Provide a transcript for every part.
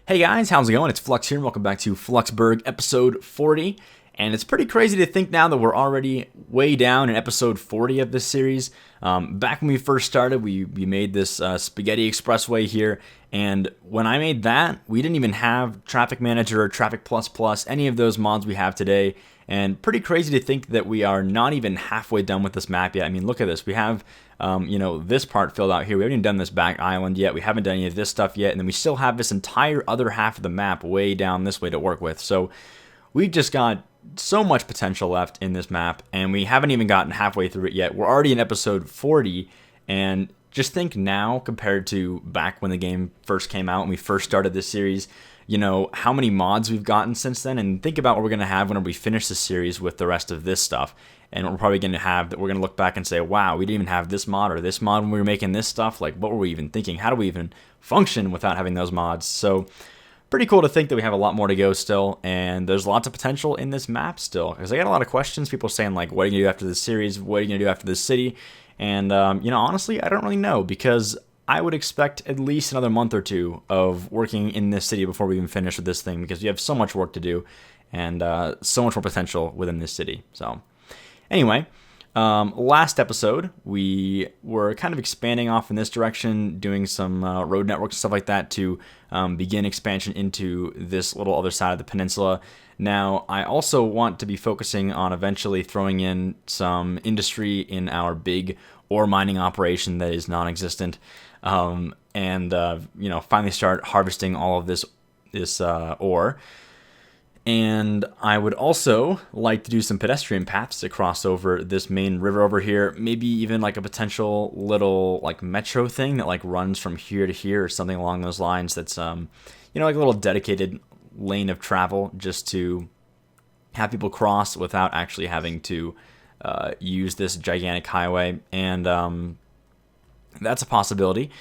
Hey guys, how's it going? It's Flux here, and welcome back to Fluxburgh episode 40. And it's pretty crazy to think now that we're already way down in episode 40 of this series. Back when we first started, we made this Spaghetti Expressway here, and when I made that, we didn't even have Traffic Manager or Traffic Plus, any of those mods we have today. And pretty crazy to think that we are not even halfway done with this map yet. I mean, look at this. We have, this part filled out here. We haven't even done this back island yet. We haven't done any of this stuff yet. And then we still have this entire other half of the map way down this way to work with. So we've just got so much potential left in this map, and we haven't even gotten halfway through it yet. We're already in episode 40, and just think now compared to back when the game first came out and we first started this series, how many mods we've gotten since then, and think about what we're going to have whenever we finish the series with the rest of this stuff. And we're probably going to have that we're going to look back and say, wow, we didn't even have this mod or this mod when we were making this stuff. Like, what were we even thinking? How do we even function without having those mods? So pretty cool to think that we have a lot more to go still, and there's lots of potential in this map still. Because I got a lot of questions, people saying like, what are you going to do after this series? What are you going to do after this city? And, honestly, I don't really know, because I would expect at least another month or two of working in this city before we even finish with this thing, because we have so much work to do and so much more potential within this city. So anyway, last episode, we were kind of expanding off in this direction, doing some road networks and stuff like that to begin expansion into this little other side of the peninsula. Now, I also want to be focusing on eventually throwing in some industry in our big ore mining operation that is non-existent, and finally start harvesting all of this ore. And I would also like to do some pedestrian paths to cross over this main river over here. Maybe even like a potential little like metro thing that like runs from here to here or something along those lines. That's like a little dedicated lane of travel just to have people cross without actually having to use this gigantic highway. And that's a possibility.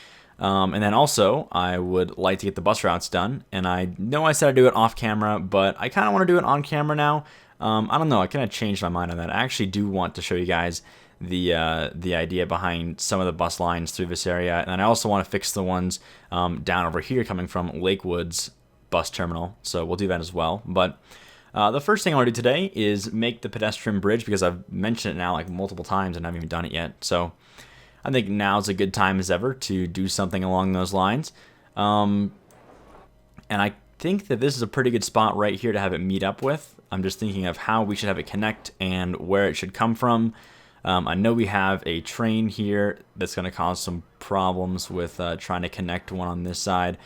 And then also, I would like to get the bus routes done. And I know I said I'd do it off camera, but I kind of want to do it on camera now. I don't know. I kind of changed my mind on that. I actually do want to show you guys the idea behind some of the bus lines through this area. And then I also want to fix the ones down over here coming from Lakewood's bus terminal. So we'll do that as well. But the first thing I want to do today is make the pedestrian bridge, because I've mentioned it now like multiple times and I haven't even done it yet. So I think now's a good time as ever to do something along those lines. And I think that this is a pretty good spot right here to have it meet up with. I'm just thinking of how we should have it connect and where it should come from. I know we have a train here that's going to cause some problems with trying to connect one on this side.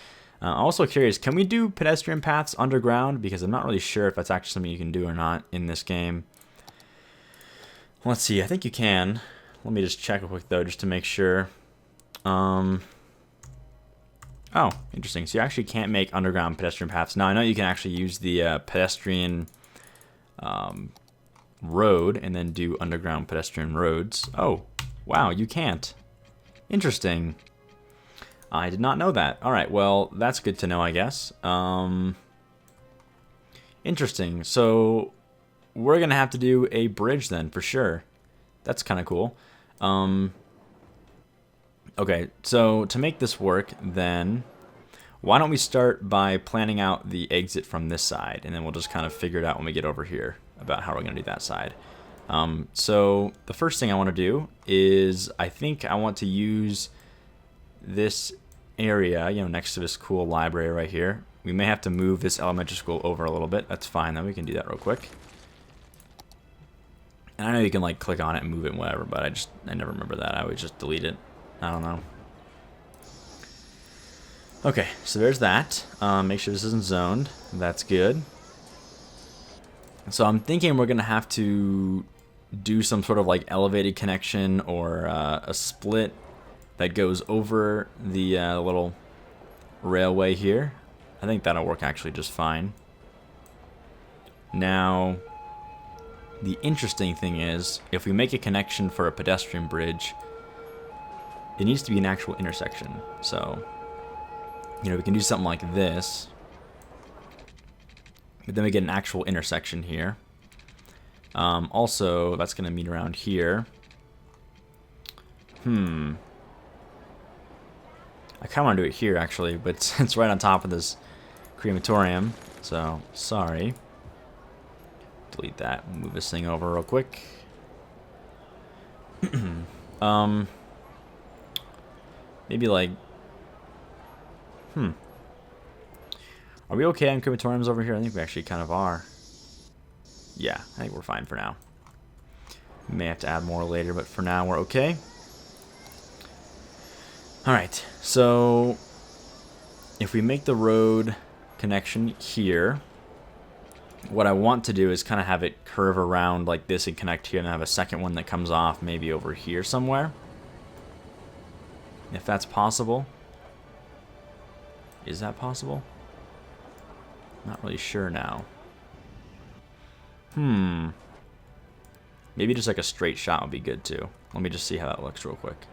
I'm also curious, can we do pedestrian paths underground? Because I'm not really sure if that's actually something you can do or not in this game. Let's see, I think you can. Let me just check real quick, though, just to make sure. Oh, interesting. So you actually can't make underground pedestrian paths. Now, I know you can actually use the pedestrian road and then do underground pedestrian roads. Oh, wow, you can't. Interesting. I did not know that. All right, well, that's good to know, I guess. Interesting. So we're going to have to do a bridge then, for sure. That's kind of cool. Okay, so to make this work, then why don't we start by planning out the exit from this side, and then we'll just kind of figure it out when we get over here about how we're going to do that side. So the first thing I want to do is I think I want to use this area, next to this cool library right here. We may have to move this elementary school over a little bit. That's fine, though. We can do that real quick. And I know you can like click on it and move it and whatever, but I never remember that. I would just delete it. I don't know. Okay, so there's that. Make sure this isn't zoned. That's good. So I'm thinking we're gonna have to do some sort of like elevated connection or a split that goes over the little railway here. I think that'll work actually just fine. Now, the interesting thing is, if we make a connection for a pedestrian bridge, it needs to be an actual intersection. So, we can do something like this, but then we get an actual intersection here. Also, that's going to meet around here. I kind of want to do it here, actually, but it's right on top of this crematorium. So, sorry. Delete that. Move this thing over real quick. Maybe like... Are we okay on crematoriums over here? I think we actually kind of are. Yeah, I think we're fine for now. We may have to add more later, but for now we're okay. Alright, so... if we make the road connection here, what I want to do is kind of have it curve around like this and connect here, and have a second one that comes off maybe over here somewhere. If that's possible. Is that possible? Not really sure now. Maybe just like a straight shot would be good too. Let me just see how that looks real quick.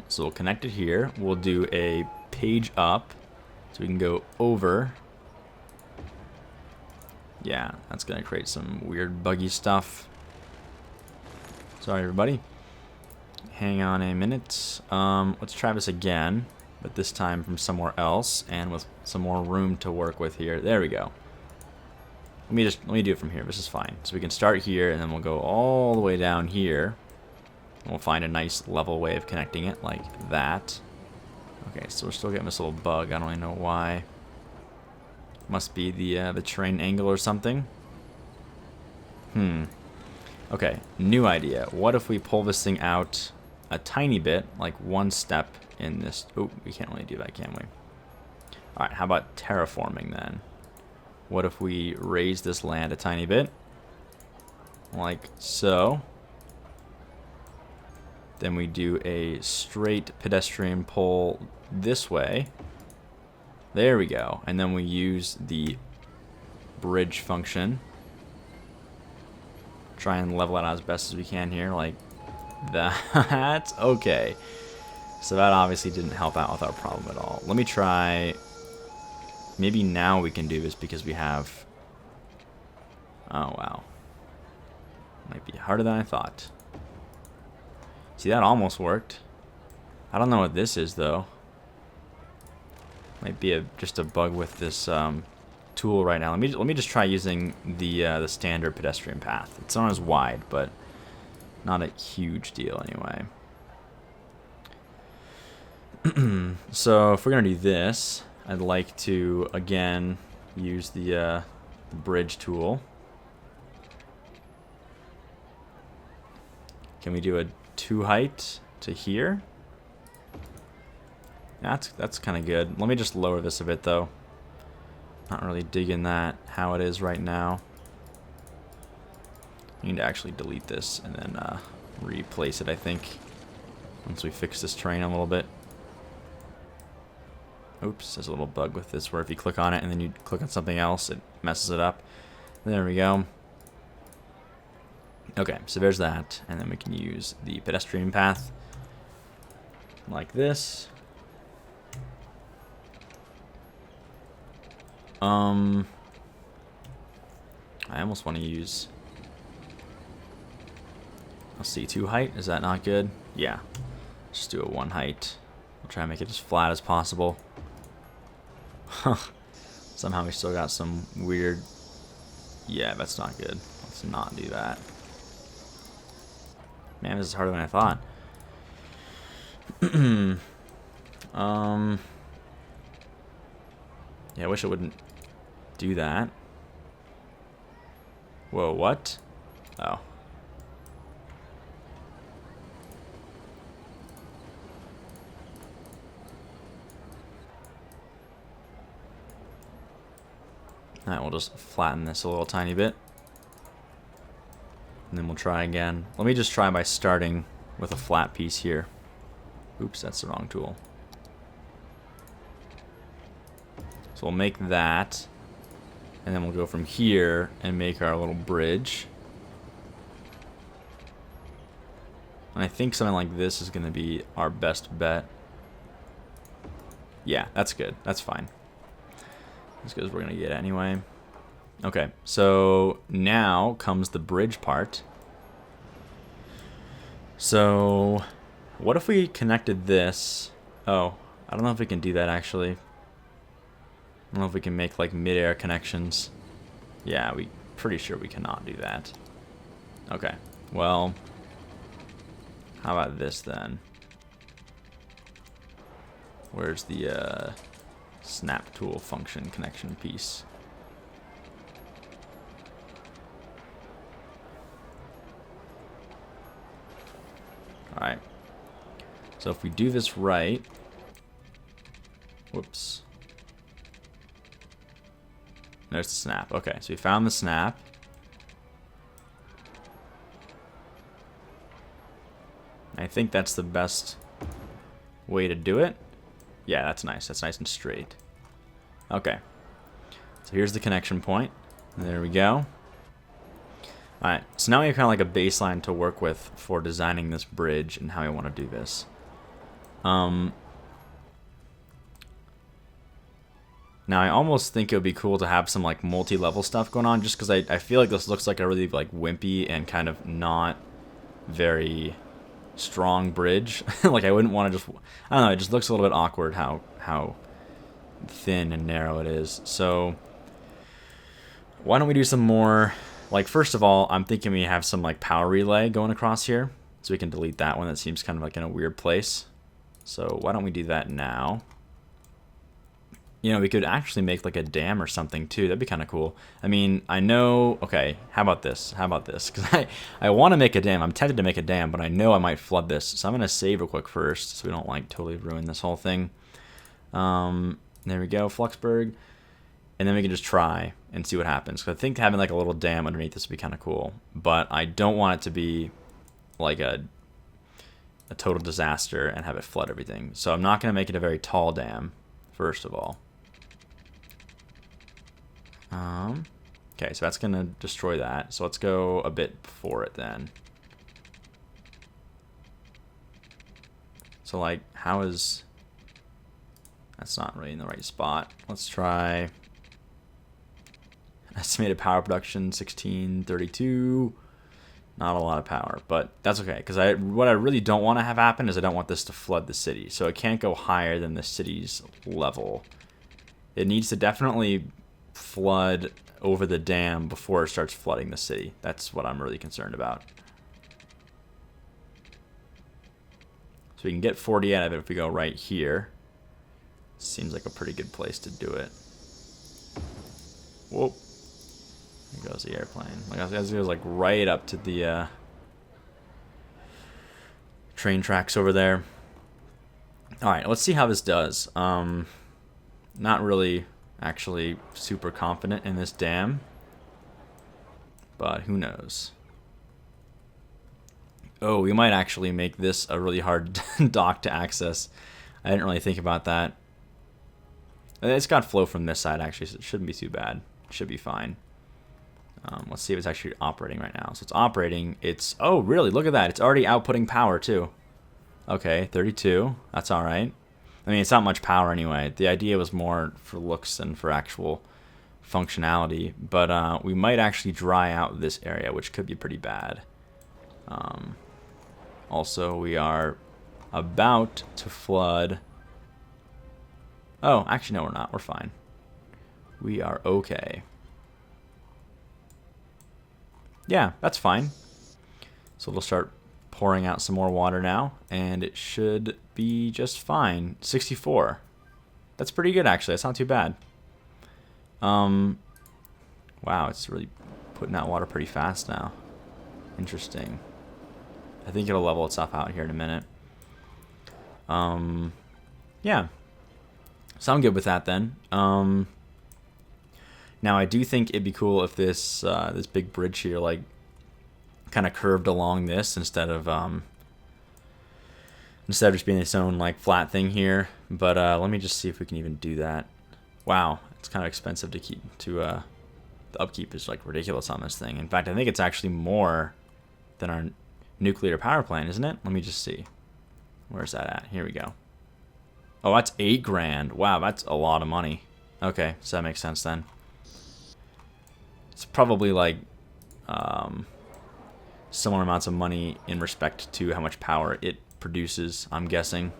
So we'll connect it here. We'll do a page up so we can go over. Yeah, that's going to create some weird buggy stuff. Sorry, everybody. Hang on a minute. Let's try this again, but this time from somewhere else and with some more room to work with here. There we go. Let me do it from here. This is fine. So we can start here, and then we'll go all the way down here. And we'll find a nice level way of connecting it, like that. Okay, so we're still getting this little bug. I don't really know why. Must be the terrain angle or something. Okay, new idea. What if we pull this thing out a tiny bit, like one step in this? Oh, we can't really do that, can we? All right, how about terraforming then? What if we raise this land a tiny bit? Like so. Then we do a straight pedestrian pull this way. There we go. And then we use the bridge function. Try and level it out as best as we can here, like that. Okay. So that obviously didn't help out with our problem at all. Let me try... Maybe now we can do this because we have... Oh, wow. Might be harder than I thought. See, that almost worked. I don't know what this is, though. Might be just a bug with this tool right now. Let me just try using the standard pedestrian path. It's not as wide, but not a huge deal anyway. So if we're gonna do this, I'd like to again use the bridge tool. Can we do a 2 height to here? That's kind of good. Let me just lower this a bit though. Not really digging that how it is right now. I need to actually delete this and then replace it, I think, once we fix this terrain a little bit. Oops, there's a little bug with this where if you click on it and then you click on something else, it messes it up. There we go. Okay, so there's that, and then we can use the pedestrian path like this. I almost want to use a C2 height. Is that not good? Yeah. Just do a 1 height. I'll try and make it as flat as possible. Somehow we still got some weird... Yeah, that's not good. Let's not do that. Man, this is harder than I thought. Yeah, I wish it wouldn't do that. Whoa, what? Oh. Alright, we'll just flatten this a little tiny bit. And then we'll try again. Let me just try by starting with a flat piece here. Oops, that's the wrong tool. So we'll make that. And then we'll go from here and make our little bridge. And I think something like this is going to be our best bet. Yeah, that's good. That's fine. As good as we're going to get anyway. Okay, so now comes the bridge part. So what if we connected this? Oh, I don't know if we can do that actually. I don't know if we can make like mid-air connections. Yeah, we pretty sure we cannot do that. Okay, well, how about this then? Where's the snap tool function connection piece? Alright. So if we do this right... Whoops. There's the snap. Okay, so we found the snap. I think that's the best way to do it. Yeah, that's nice. That's nice and straight. Okay. So here's the connection point. There we go. Alright, so now we have kind of like a baseline to work with for designing this bridge and how we want to do this. Now I almost think it would be cool to have some like multi-level stuff going on, just because I feel like this looks like a really like wimpy and kind of not very strong bridge. Like I wouldn't want to just, I don't know, it just looks a little bit awkward how thin and narrow it is. So why don't we do some more, like first of all, I'm thinking we have some like power relay going across here, so we can delete that one. That seems kind of like in a weird place. So why don't we do that now? You know, we could actually make like a dam or something too. That'd be kind of cool. I mean, I know, okay, how about this? How about this? Because I want to make a dam. I'm tempted to make a dam, but I know I might flood this. So I'm going to save real quick first so we don't like totally ruin this whole thing. There we go, Fluxburgh. And then we can just try and see what happens. Because I think having like a little dam underneath this would be kind of cool. But I don't want it to be like a total disaster and have it flood everything. So I'm not going to make it a very tall dam, first of all. Okay, so that's going to destroy that. So let's go a bit before it then. So like, how is... That's not really in the right spot. Let's try... Estimated power production, 1632. Not a lot of power, but that's okay. Because what I really don't want to have happen is I don't want this to flood the city. So it can't go higher than the city's level. It needs to definitely flood over the dam before it starts flooding the city. That's what I'm really concerned about. So we can get 40 out of it if we go right here. Seems like a pretty good place to do it. Whoa. There goes the airplane. Like, it goes like right up to the train tracks over there. Alright, let's see how this does. Not really actually super confident in this dam, but who knows. Oh, we might actually make this a really hard dock to access. I didn't really think about that. It's got flow from this side actually, so it shouldn't be too bad. It should be fine. Let's see if it's actually operating right now. So it's operating. It's, oh really, look at that. It's already outputting power too. Okay, 32. That's alright. I mean, it's not much power anyway. The idea was more for looks than for actual functionality. But we might actually dry out this area, which could be pretty bad. Also, we are about to flood. Oh, actually, no, we're not. We're fine. We are okay. Yeah, that's fine. So we'll start pouring out some more water now, and it should be just fine. 64. That's pretty good, actually. That's not too bad. Wow, it's really putting out water pretty fast now. Interesting. I think it'll level itself out here in a minute. Yeah. So I'm good with that then. Now I do think it'd be cool if this this big bridge here like kind of curved along this instead of just being its own like flat thing here. But let me just see if we can even do that. Wow, it's kind of expensive to keep the upkeep is like ridiculous on this thing. In fact, I think it's actually more than our nuclear power plant, isn't it? Let me just see. Where's that at? Here we go. Oh, that's $8 grand. Wow, that's a lot of money. Okay, so that makes sense then. It's probably like similar amounts of money in respect to how much power it produces, I'm guessing.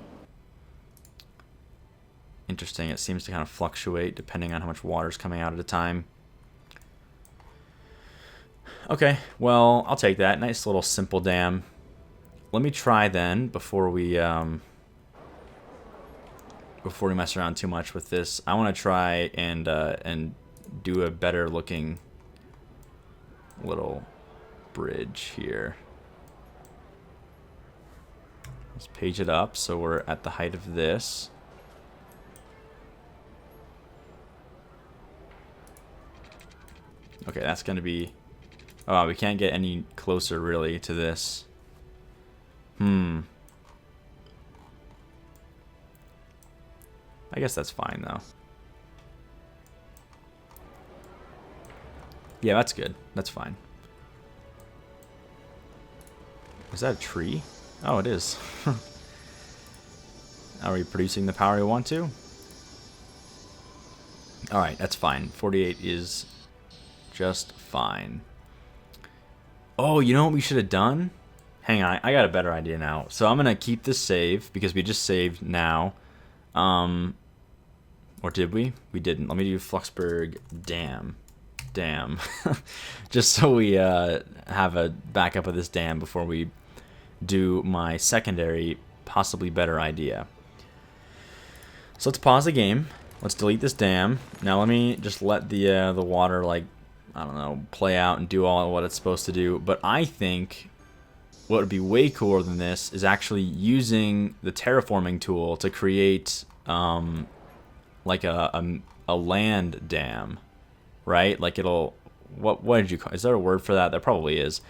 interesting. It seems to kind of fluctuate depending on how much water is coming out at a time. Okay, well, I'll take that. Nice little simple dam. Let me try then, before we mess around too much with this. I want to try and do a better looking little bridge here. Let's page it up so we're at the height of this. Okay, that's gonna be... Oh, we can't get any closer really to this. I guess that's fine though. Yeah, that's good. That's fine. Is that a tree? Oh, it is. Are we producing the power we want to? Alright, that's fine. 48 is just fine. Oh, you know what we should have done? Hang on, I got a better idea now. So I'm going to keep this save because we just saved now. Or did we? We didn't. Let me do Fluxburgh dam. Just so we have a backup of this dam before we do my secondary, possibly better idea. So let's pause the game. Let's delete this dam. Now let me just let the water, like, I don't know, play out and do all what it's supposed to do. But I think what would be way cooler than this is actually using the terraforming tool to create like a land dam, right? Like it'll, what did you call, is there a word for that? There probably is.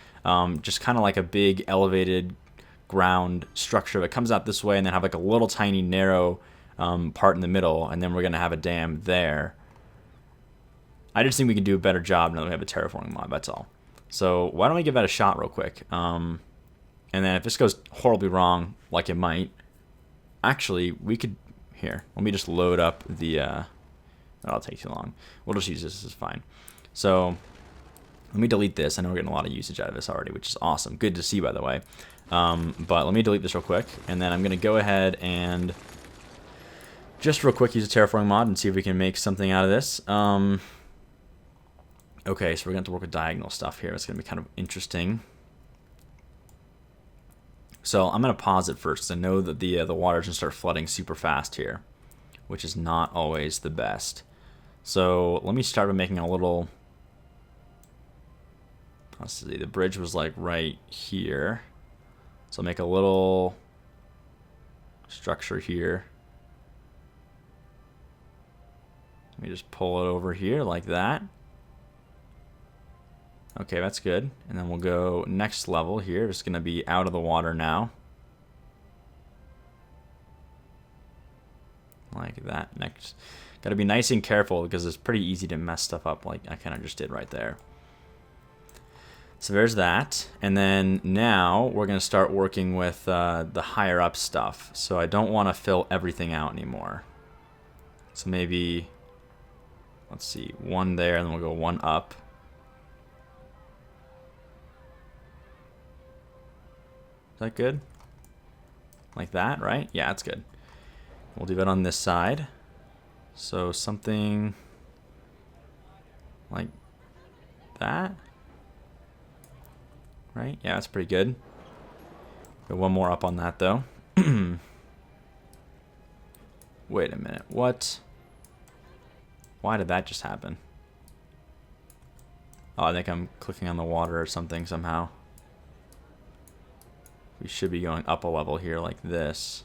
Just kind of like a big elevated ground structure that comes out this way and then have like a little tiny narrow part in the middle, and then we're gonna have a dam there. I just think we can do a better job now that we have a terraforming mod, that's all. So why don't we give that a shot real quick? And then if this goes horribly wrong, like it might, actually we could, here, let me just load up the, that'll take too long. We'll just use this is fine. So let me delete this. I know we're getting a lot of usage out of this already, which is awesome. Good to see, by the way. But let me delete this real quick, and then I'm going to go ahead and just real quick use a terraforming mod and see if we can make something out of this. Okay, so we're going to have to work with diagonal stuff here. It's going to be kind of interesting. So I'm going to pause it first. I know that the water's going to start flooding super fast here, which is not always the best. So let me start by making a little... Let's see, the bridge was like right here. So I'll make a little structure here. Let me just pull it over here like that. Okay, that's good. And then we'll go next level here. It's going to be out of the water now. Like that. Next. Got to be nice and careful because it's pretty easy to mess stuff up like I kind of just did right there. So there's that. And then now we're going to start working with the higher up stuff. So I don't want to fill everything out anymore. So maybe, let's see, one there, and then we'll go one up. Is that good? Like that, right? Yeah, that's good. We'll do that on this side. So something like that. Right? Yeah, that's pretty good. Got one more up on that, though. Wait a minute. What? Why did that just happen? Oh, I think I'm clicking on the water or something somehow. We should be going up a level here like this.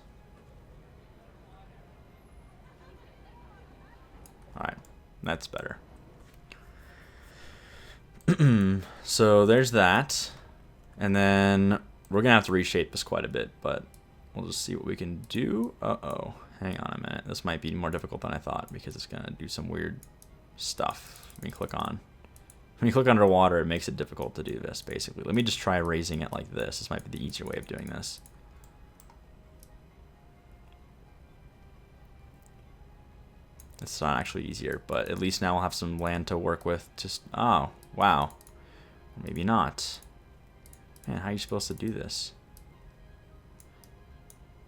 Alright, that's better. So there's that. And then we're going to have to reshape this quite a bit, but we'll just see what we can do. Uh-oh. Hang on a minute. This might be more difficult than I thought because it's going to do some weird stuff. Let me click on. When you click underwater, it makes it difficult to do this, basically. Let me just try raising it like this. This might be the easier way of doing this. It's not actually easier, but at least now we'll have some land to work with. Just, oh, wow. Maybe not. Man, how are you supposed to do this?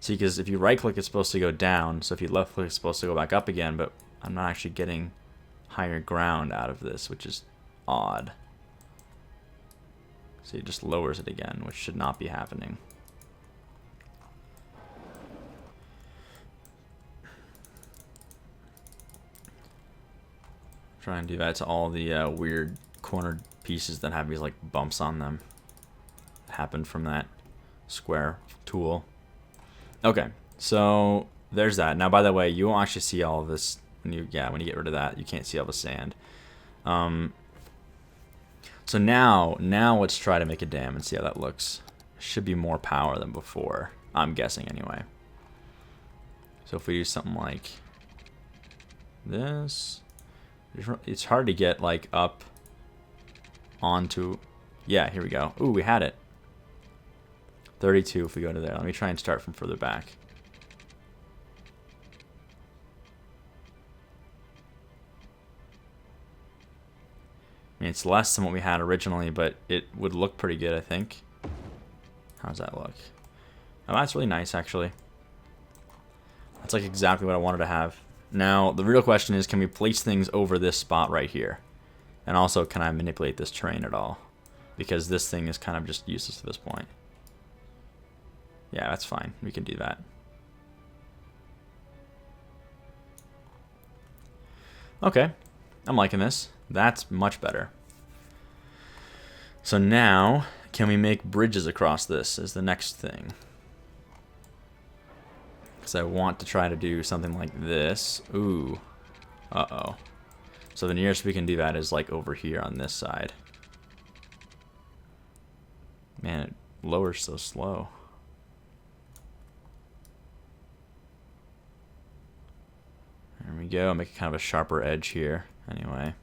See, because if you right click, it's supposed to go down. So if you left click, it's supposed to go back up again. But I'm not actually getting higher ground out of this, which is odd. So it just lowers it again, which should not be happening. Try and do that to all the weird cornered pieces that have these like bumps on them. It happened from that square tool. Okay, so there's that. Now, by the way, you won't actually see all of this when you get rid of that. You can't see all the sand. So now let's try to make a dam and see how that looks. Should be more power than before, I'm guessing anyway. So if we do something like this, it's hard to get like up onto. Yeah, here we go. Ooh, we had it. 32 if we go to there. Let me try and start from further back. I mean, it's less than what we had originally, but it would look pretty good, I think. How's that look? Oh, that's really nice, actually. That's like exactly what I wanted to have. Now, the real question is, can we place things over this spot right here? And also, can I manipulate this terrain at all? Because this thing is kind of just useless at this point. Yeah, that's fine. We can do that. Okay. I'm liking this. That's much better. So now, can we make bridges across this is the next thing. Because I want to try to do something like this. Ooh. Uh-oh. So the nearest we can do that is like over here on this side. Man, it lowers so slow. There we go. Make kind of a sharper edge here. Anyway.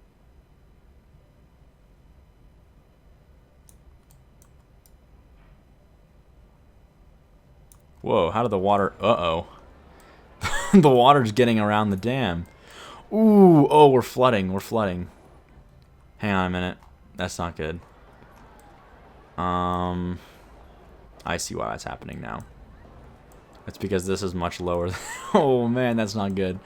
Whoa, how did the water... Uh-oh. The water's getting around the dam. Ooh, oh, we're flooding. We're flooding. Hang on a minute. That's not good. I see why that's happening now. It's because this is much lower. Oh, man, that's not good.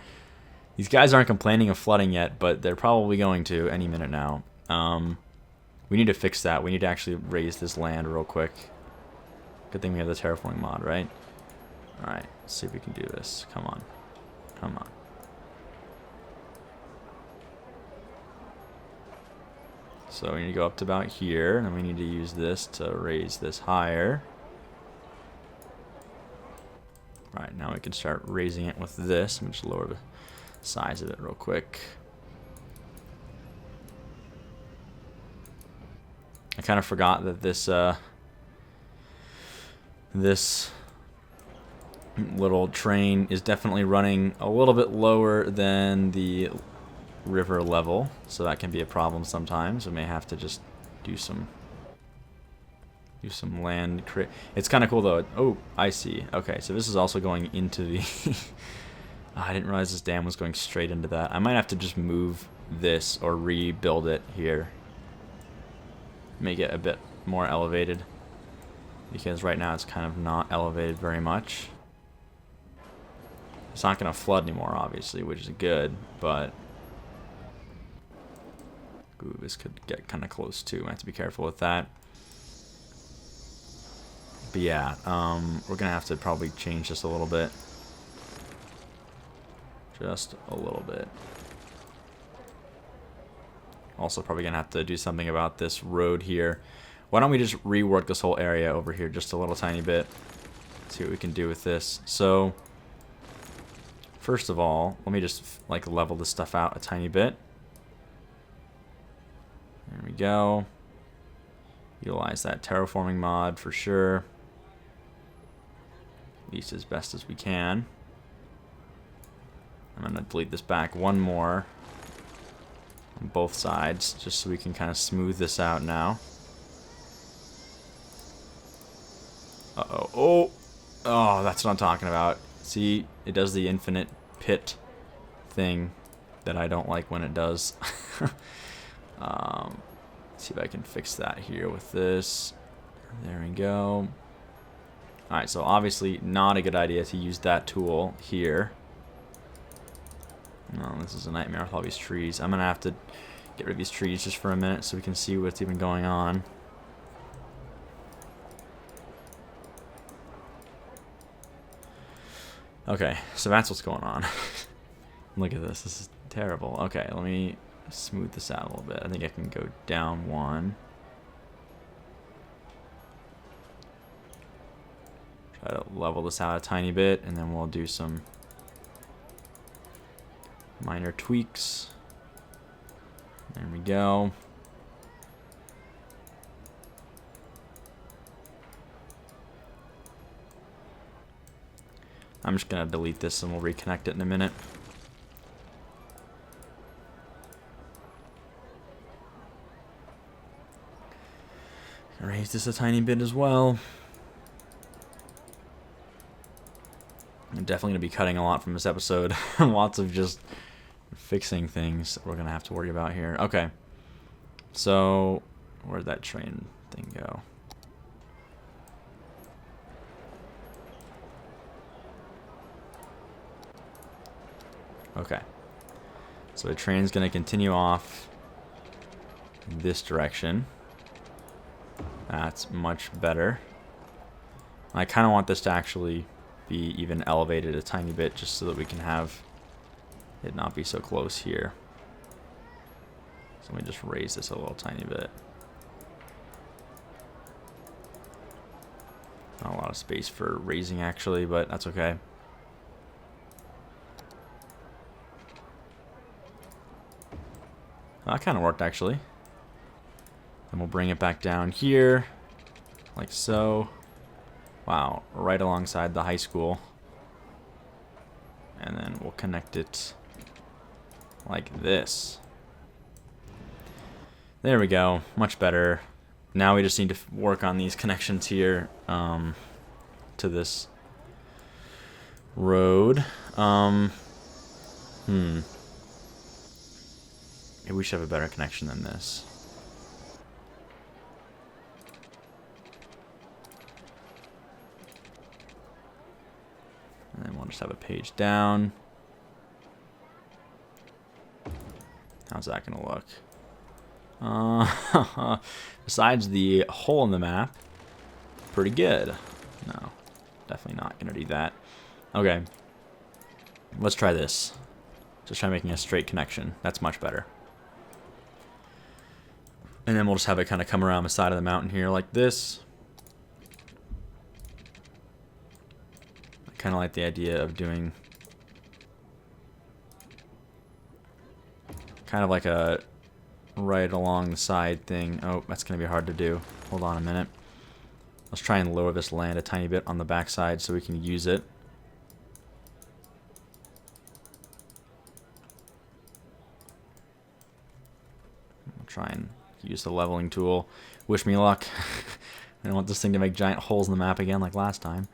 These guys aren't complaining of flooding yet, but they're probably going to any minute now. We need to fix that. We need to actually raise this land real quick. Good thing we have the terraforming mod, right? Alright, let's see if we can do this. Come on. Come on. So we need to go up to about here, and then we need to use this to raise this higher. Alright, now we can start raising it with this. Let me just lower the size of it real quick. I kind of forgot that this this little train is definitely running a little bit lower than the river level, so that can be a problem sometimes. We may have to just do some land. It's kind of cool though. Oh, I see. Okay, so this is also going into the oh, I didn't realize this dam was going straight into that. I might have to just move this or rebuild it here, make it a bit more elevated, because right now it's kind of not elevated very much. It's not going to flood anymore, obviously, which is good, but ooh, this could get kind of close too. I have to be careful with that. But yeah, we're going to have to probably change this a little bit. Just a little bit. Also probably going to have to do something about this road here. Why don't we just rework this whole area over here just a little tiny bit. See what we can do with this. So first of all, let me just like level this stuff out a tiny bit. There we go. Utilize that terraforming mod for sure. At least as best as we can. I'm going to delete this back one more on both sides just so we can kind of smooth this out now. Uh-oh. Oh! Oh, that's what I'm talking about. See, it does the infinite pit thing that I don't like when it does. Let's see if I can fix that here with this. There we go. Alright, so obviously not a good idea to use that tool here. No, this is a nightmare with all these trees. I'm going to have to get rid of these trees just for a minute so we can see what's even going on. Okay, so that's what's going on. Look at this. This is terrible. Okay, let me smooth this out a little bit. I think I can go down one. Try to level this out a tiny bit, and then we'll do some minor tweaks. There we go. I'm just going to delete this and we'll reconnect it in a minute. Raise this a tiny bit as well. I'm definitely going to be cutting a lot from this episode. Lots of just fixing things that we're going to have to worry about here. Okay. So, where'd that train thing go? Okay. So the train's going to continue off in this direction. That's much better. I kind of want this to actually be even elevated a tiny bit just so that we can have it not be so close here. So let me just raise this a little tiny bit. Not a lot of space for raising actually, but that's okay. That kind of worked actually. Then we'll bring it back down here, like so. Wow, right alongside the high school. And then we'll connect it like this. There we go, much better. Now we just need to work on these connections here to this road. Maybe we should have a better connection than this. And then we'll just have a page down. How's that going to look? Besides the hole in the map, pretty good. No, definitely not going to do that. Okay, let's try this. Just try making a straight connection. That's much better. And then we'll just have it kind of come around the side of the mountain here like this. I kind of like the idea of doing kind of like a right along the side thing. Oh, that's going to be hard to do. Hold on a minute. Let's try and lower this land a tiny bit on the backside so we can use it. I'll try and use the leveling tool. Wish me luck. I don't want this thing to make giant holes in the map again like last time.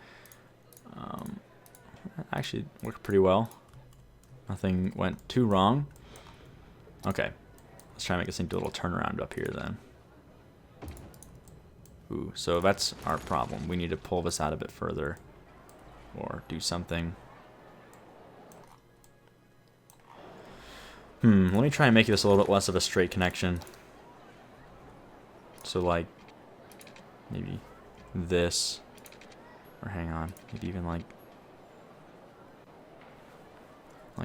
That actually worked pretty well. Nothing went too wrong. Okay. Let's try and make this thing do a little turnaround up here then. Ooh, so that's our problem. We need to pull this out a bit further or do something. Let me try and make this a little bit less of a straight connection. So like maybe this, or hang on, maybe even like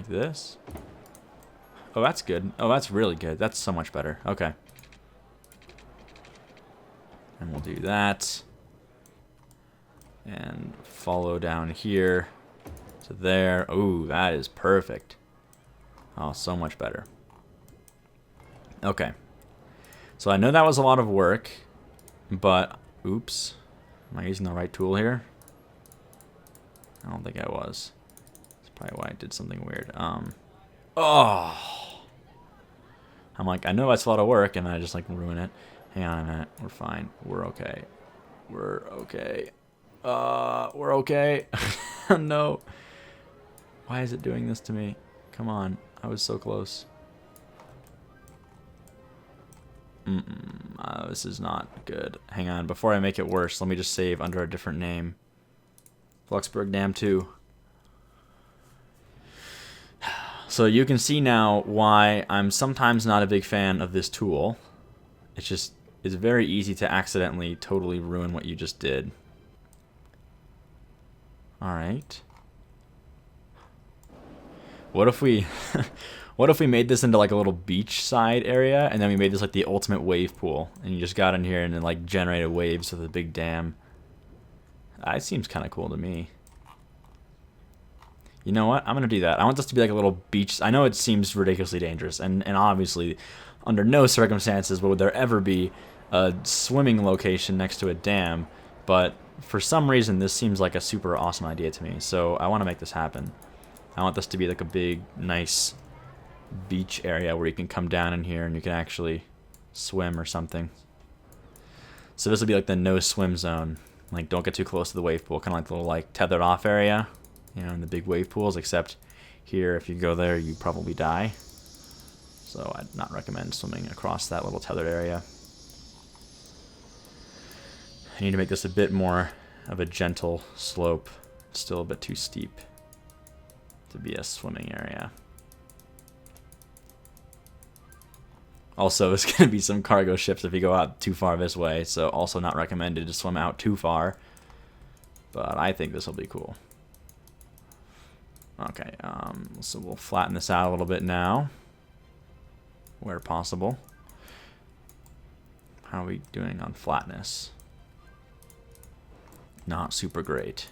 this. Oh, that's good. Oh, that's really good. That's so much better. Okay. And we'll do that. And follow down here to there. Ooh, that is perfect. Oh, so much better. Okay. So I know that was a lot of work, but oops. Am I using the right tool here? I don't think I was. That's probably why I did something weird. Oh. I'm like, I know that's a lot of work, and I just like ruin it. Hang on a minute. We're fine. We're okay. We're okay. We're okay. No. Why is it doing this to me? Come on. I was so close. This is not good. Hang on. Before I make it worse, let me just save under a different name. Fluxburgh Dam 2. So you can see now why I'm sometimes not a big fan of this tool. It's very easy to accidentally totally ruin what you just did. Alright. What if we what if we made this into like a little beach side area, and then we made this like the ultimate wave pool, and you just got in here and then like generated waves with a big dam? It seems kind of cool to me. You know what? I'm going to do that. I want this to be like a little beach. I know it seems ridiculously dangerous, and obviously under no circumstances would there ever be a swimming location next to a dam, but for some reason this seems like a super awesome idea to me, so I want to make this happen. I want this to be like a big, nice beach area where you can come down in here and you can actually swim or something. So this will be like the no swim zone. Like, don't get too close to the wave pool. Kind of like the little like tethered off area, you know, in the big wave pools. Except here, if you go there, you probably die. So I'd not recommend swimming across that little tethered area. I need to make this a bit more of a gentle slope. It's still a bit too steep to be a swimming area. Also, there's going to be some cargo ships if you go out too far this way, so also not recommended to swim out too far. But I think this will be cool. Okay, so we'll flatten this out a little bit now, where possible. How are we doing on flatness? Not super great.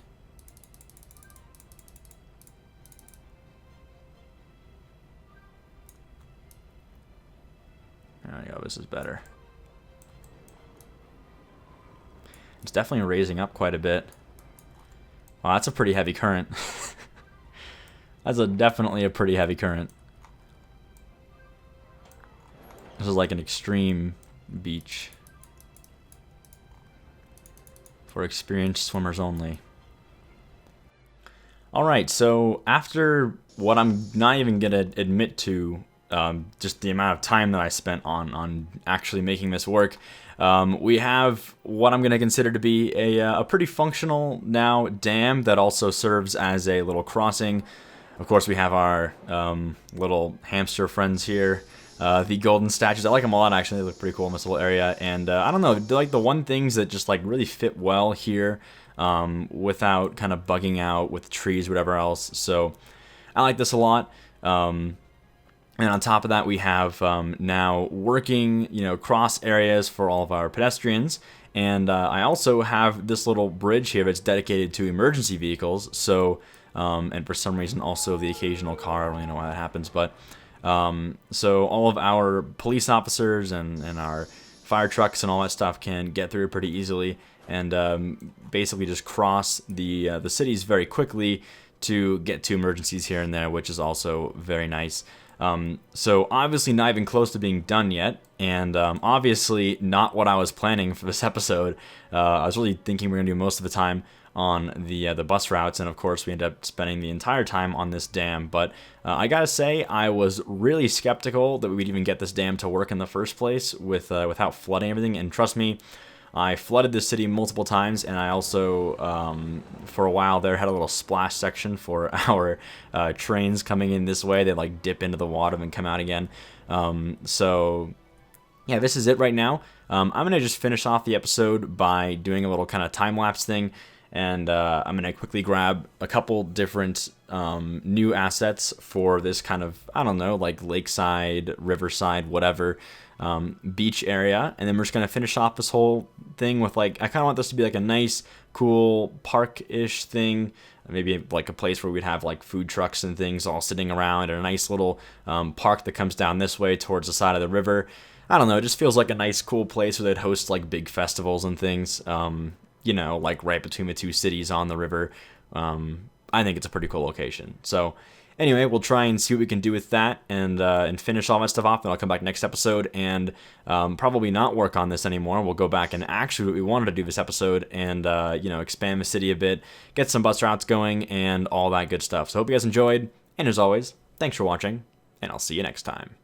There we go, this is better. It's definitely raising up quite a bit. Wow, that's a pretty heavy current. That's definitely a pretty heavy current. This is like an extreme beach. For experienced swimmers only. Alright, so after what I'm not even going to admit to, just the amount of time that I spent on actually making this work, we have what I'm going to consider to be a pretty functional now dam that also serves as a little crossing. Of course, we have our little hamster friends here, the golden statues. I like them a lot, actually. They look pretty cool in this little area. And I don't know, like the one things that just like really fit well here without kind of bugging out with trees, whatever else. So I like this a lot. And on top of that, we have now working, cross areas for all of our pedestrians. And I also have this little bridge here that's dedicated to emergency vehicles. So, and for some reason, also the occasional car. I don't really know why that happens. But so all of our police officers and our fire trucks and all that stuff can get through pretty easily and basically just cross the cities very quickly to get to emergencies here and there, which is also very nice. So obviously not even close to being done yet, and obviously not what I was planning for this episode. I was really thinking we are going to do most of the time on the bus routes, and of course we end up spending the entire time on this dam. But I gotta say, I was really skeptical that we'd even get this dam to work in the first place without flooding everything, and trust me, I flooded the city multiple times, and I also, for a while there, had a little splash section for our trains coming in this way. They like dip into the water and come out again. So, yeah, this is it right now. I'm going to just finish off the episode by doing a little kind of time-lapse thing, and I'm going to quickly grab a couple different new assets for this kind of, I don't know, like lakeside, riverside, whatever, beach area, and then we're just gonna finish off this whole thing with like, I kind of want this to be like a nice, cool park-ish thing, maybe like a place where we'd have like food trucks and things all sitting around, and a nice little park that comes down this way towards the side of the river. I don't know, it just feels like a nice, cool place where they'd host like big festivals and things, like right between the two cities on the river. I think it's a pretty cool location. So anyway, we'll try and see what we can do with that and finish all my stuff off. Then I'll come back next episode and probably not work on this anymore. We'll go back and actually what we wanted to do this episode and, expand the city a bit, get some bus routes going, and all that good stuff. So hope you guys enjoyed. And as always, thanks for watching, and I'll see you next time.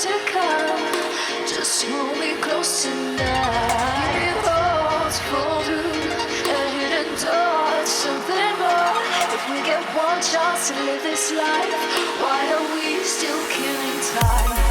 to come. Just hold me close tonight. It holds full through a hidden door to something more. If we get one chance to live this life, why are we still killing time?